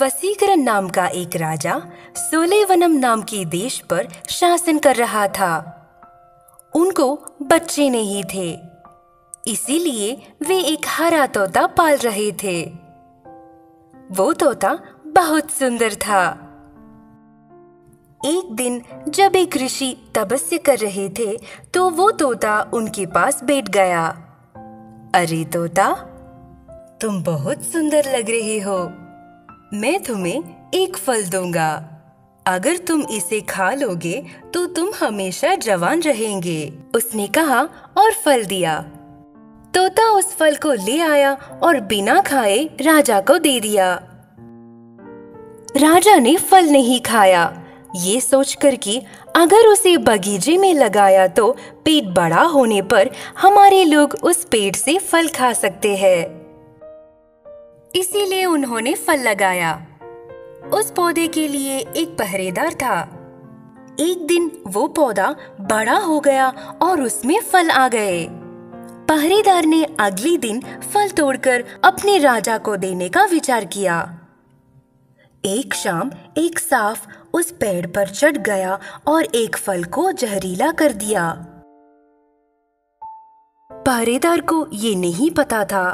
वसीकरण नाम का एक राजा सोलेवनम नाम के देश पर शासन कर रहा था। उनको बच्चे नहीं थे, इसीलिए वे एक हरा तोता पाल रहे थे। वो तोता बहुत सुंदर था। एक दिन जब एक ऋषि तपस्या कर रहे थे तो वो तोता उनके पास बैठ गया। अरे तोता, तुम बहुत सुंदर लग रहे हो। मैं तुम्हें एक फल दूंगा। अगर तुम इसे खा लोगे तो तुम हमेशा जवान रहेंगे, उसने कहा और फल दिया। तोता उस फल को ले आया और बिना खाए राजा को दे दिया। राजा ने फल नहीं खाया, ये सोचकर कि अगर उसे बगीचे में लगाया तो पेट बड़ा होने पर हमारे लोग उस पेड़ से फल खा सकते हैं। इसीलिए उन्होंने फल लगाया। उस पौधे के लिए एक पहरेदार था। एक दिन वो पौधा बड़ा हो गया और उसमें फल आ गए। पहरेदार ने अगले दिन फल तोड़कर अपने राजा को देने का विचार किया। एक शाम एक सांप उस पेड़ पर चढ़ गया और एक फल को जहरीला कर दिया। पहरेदार को ये नहीं पता था।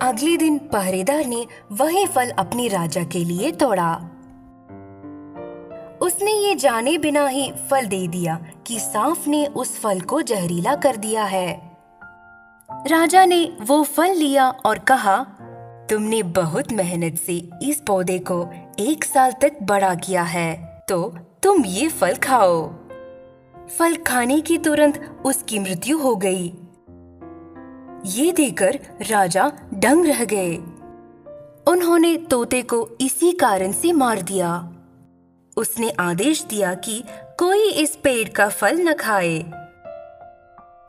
अगले दिन पहरेदार ने वही फल अपने राजा के लिए तोड़ा। उसने ये जाने बिना ही फल दे दिया कि सांप ने उस फल को जहरीला कर दिया है। राजा ने वो फल लिया और कहा, तुमने बहुत मेहनत से इस पौधे को 1 साल तक बड़ा किया है, तो तुम ये फल खाओ। फल खाने की तुरंत उसकी मृत्यु हो गई। ये देखकर राजा दंग रह गए। उन्होंने तोते को इसी कारण से मार दिया। उसने आदेश दिया कि कोई इस पेड़ का फल न खाए।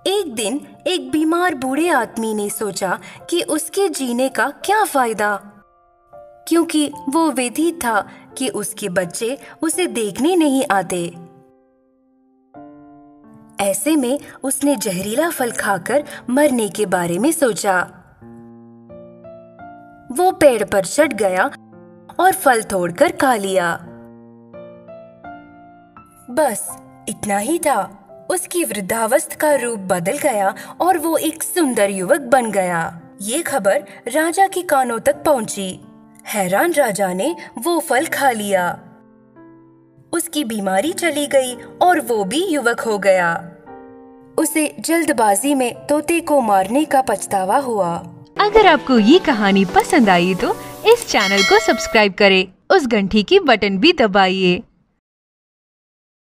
एक दिन एक बीमार बूढ़े आदमी ने सोचा कि उसके जीने का क्या फायदा, क्योंकि वो विदित था कि उसके बच्चे उसे देखने नहीं आते। ऐसे में उसने जहरीला फल खाकर मरने के बारे में सोचा। वो पेड़ पर चढ़ गया और फल तोड़कर खा लिया। बस इतना ही था। उसकी वृद्धावस्था का रूप बदल गया और वो एक सुंदर युवक बन गया। ये खबर राजा के कानों तक पहुंची। हैरान राजा ने वो फल खा लिया। उसकी बीमारी चली गई और वो भी युवक हो गया। उसे जल्दबाजी में तोते को मारने का पछतावा हुआ। अगर आपको ये कहानी पसंद आई तो इस चैनल को सब्सक्राइब करें, उस घंटी की बटन भी दबाइए।